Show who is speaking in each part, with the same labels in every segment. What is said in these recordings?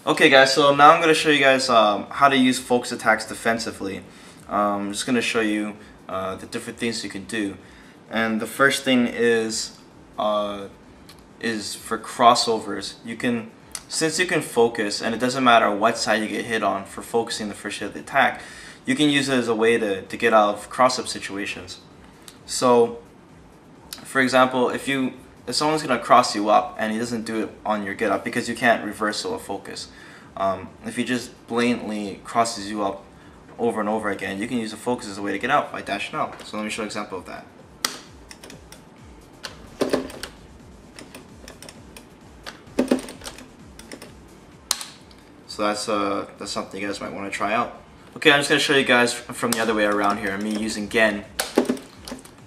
Speaker 1: Okay guys, so now I'm going to show you guys how to use focus attacks defensively. I'm just going to show you the different things you can do. And the first thing is for crossovers. Since you can focus, and it doesn't matter what side you get hit on for focusing the first hit of the attack, you can use it as a way to get out of cross-up situations. So, for example, if someone's going to cross you up and he doesn't do it on your get up because you can't reversal a focus. If he just blatantly crosses you up over and over again, you can use a focus as a way to get out by dashing out. So let me show an example of that. So that's something you guys might want to try out. Okay, I'm just going to show you guys from the other way around here, me using Gen.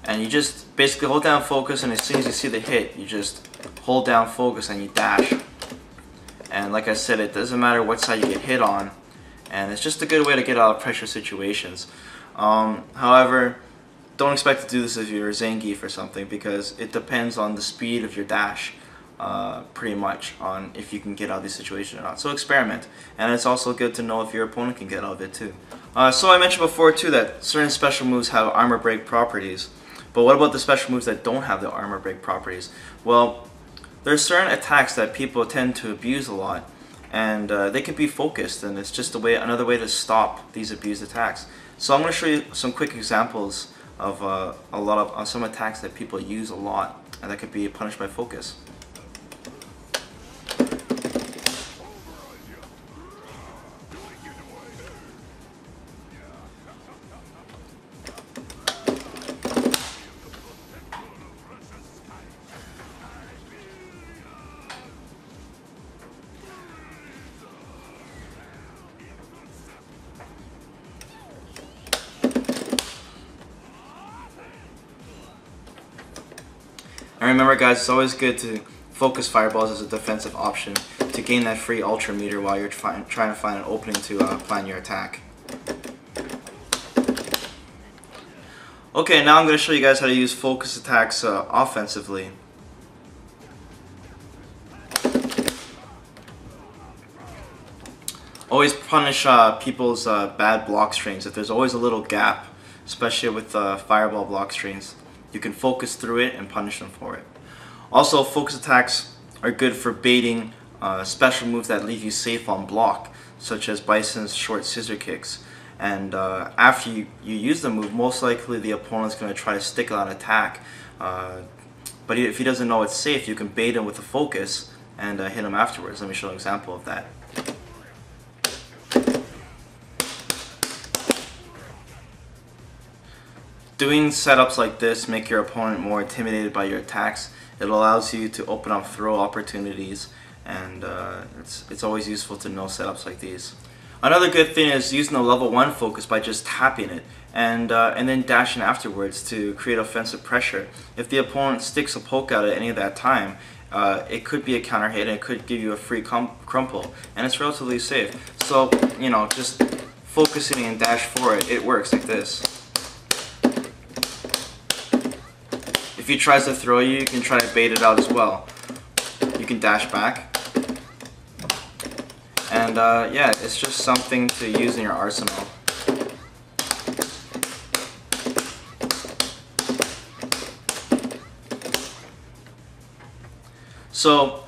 Speaker 1: And you just basically hold down focus, and as soon as you see the hit, you just hold down focus and you dash. And like I said, it doesn't matter what side you get hit on, and it's just a good way to get out of pressure situations. However, don't expect to do this if you're Zangief or something, because it depends on the speed of your dash, pretty much, on if you can get out of these situations or not. So experiment, and it's also good to know if your opponent can get out of it too. So I mentioned before too that certain special moves have armor break properties. But what about the special moves that don't have the armor break properties? Well, there's certain attacks that people tend to abuse a lot, and they can be focused, and it's just another way to stop these abused attacks. So I'm going to show you some quick examples of some attacks that people use a lot, and that could be punished by focus. And remember guys, it's always good to focus fireballs as a defensive option to gain that free ultra meter while you're trying to find an opening to plan your attack. Okay, now I'm going to show you guys how to use focus attacks offensively. Always punish people's bad block strings. If there's always a little gap, especially with fireball block strings, you can focus through it and punish them for it. Also, focus attacks are good for baiting special moves that leave you safe on block, such as Bison's short scissor kicks. And after you use the move, most likely the opponent's going to try to stick on attack. But if he doesn't know it's safe, you can bait him with a focus and hit him afterwards. Let me show an example of that. Doing setups like this make your opponent more intimidated by your attacks. It allows you to open up throw opportunities, and it's always useful to know setups like these. Another good thing is using the level 1 focus by just tapping it and then dashing afterwards to create offensive pressure. If the opponent sticks a poke out at any of that time, it could be a counter hit and it could give you a free crumple, and it's relatively safe. So, you know, just focusing and dash for it, it works like this. If he tries to throw you, you can try to bait it out as well. You can dash back. And yeah, it's just something to use in your arsenal. So,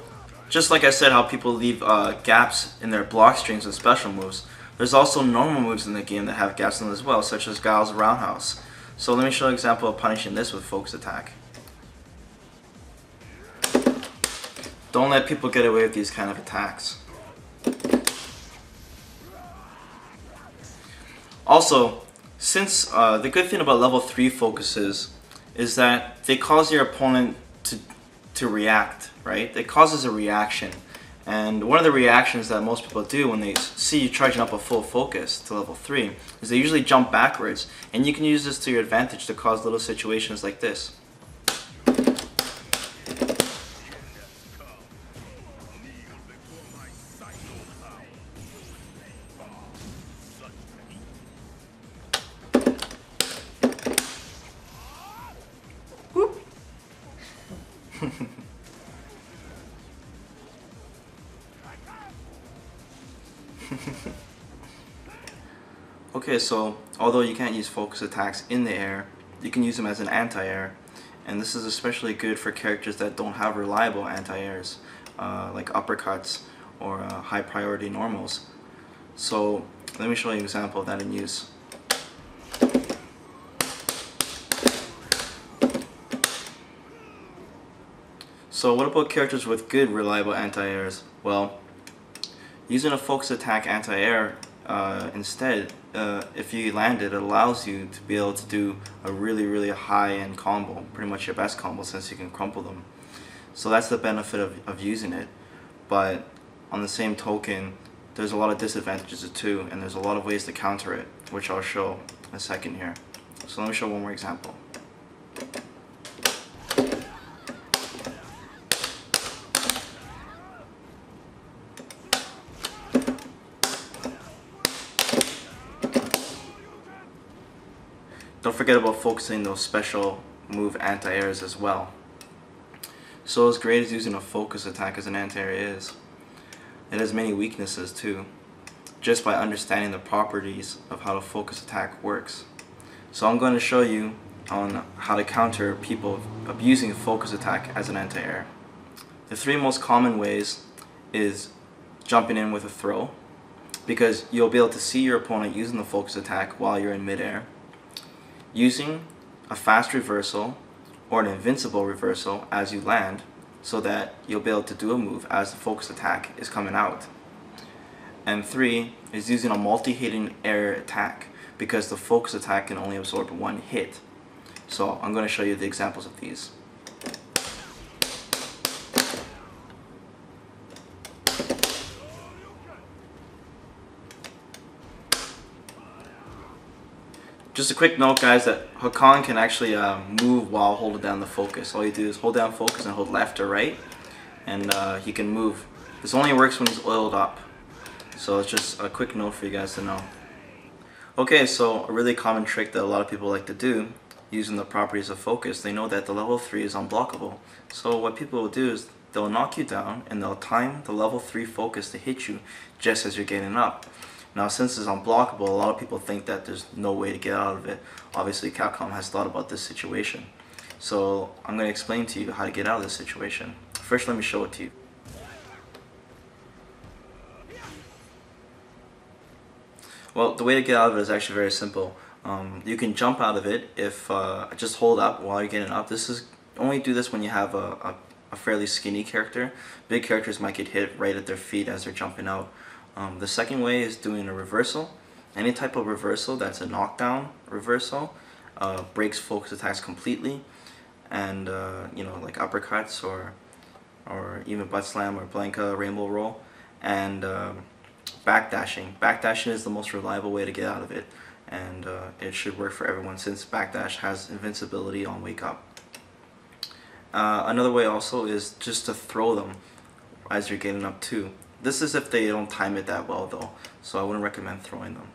Speaker 1: just like I said how people leave gaps in their block strings with special moves, there's also normal moves in the game that have gaps in them as well, such as Guile's Roundhouse. So let me show an example of punishing this with focus attack. Don't let people get away with these kind of attacks. Also, since the good thing about level 3 focuses is that they cause your opponent to react, right? It causes a reaction. And one of the reactions that most people do when they see you charging up a full focus to level 3 is they usually jump backwards. And you can use this to your advantage to cause little situations like this. Okay, so although you can't use focus attacks in the air, you can use them as an anti-air, and this is especially good for characters that don't have reliable anti-airs, like uppercuts or high priority normals. So let me show you an example of that in use. So what about characters with good reliable anti-airs? Well, using a focus attack anti-air instead, if you land it, it allows you to be able to do a really high-end combo, pretty much your best combo since you can crumple them. So that's the benefit of using it. But on the same token, there's a lot of disadvantages too, and there's a lot of ways to counter it, which I'll show in a second here. So let me show one more example. Don't forget about focusing those special move anti-airs as well. So as great as using a focus attack as an anti-air is, it has many weaknesses too, just by understanding the properties of how the focus attack works. So I'm going to show you on how to counter people abusing a focus attack as an anti-air. The three most common ways is jumping in with a throw, because you'll be able to see your opponent using the focus attack while you're in midair. Using a fast reversal or an invincible reversal as you land, so that you'll be able to do a move as the focus attack is coming out. And 3 is using a multi-hitting air attack, because the focus attack can only absorb one hit. So I'm going to show you the examples of these. Just a quick note, guys, that Hakan can actually move while holding down the focus. All you do is hold down focus and hold left or right, and he can move. This only works when he's oiled up. So it's just a quick note for you guys to know. Okay, so a really common trick that a lot of people like to do, using the properties of focus, they know that the level 3 is unblockable. So what people will do is they'll knock you down and they'll time the level 3 focus to hit you just as you're getting up. Now, since it's unblockable, a lot of people think that there's no way to get out of it. Obviously, Capcom has thought about this situation. So I'm going to explain to you how to get out of this situation. First, let me show it to you. Well, the way to get out of it is actually very simple. You can jump out of it if just hold up while you're getting up. This is only do this when you have a fairly skinny character. Big characters might get hit right at their feet as they're jumping out. The second way is doing a reversal. Any type of reversal that's a knockdown reversal breaks focus attacks completely, and you know, like uppercuts or even butt slam or Blanka rainbow roll. And backdashing. Backdashing is the most reliable way to get out of it, and it should work for everyone since backdash has invincibility on wake up. Another way also is just to throw them as you're getting up too. This is if they don't time it that well though, so I wouldn't recommend throwing them.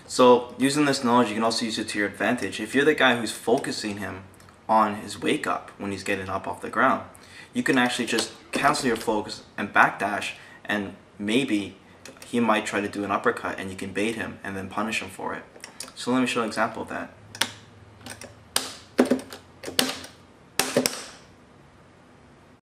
Speaker 1: So using this knowledge, you can also use it to your advantage. If you're the guy who's focusing him on his wake up when he's getting up off the ground, you can actually just cancel your focus and backdash, and maybe he might try to do an uppercut and you can bait him and then punish him for it. So let me show an example of that.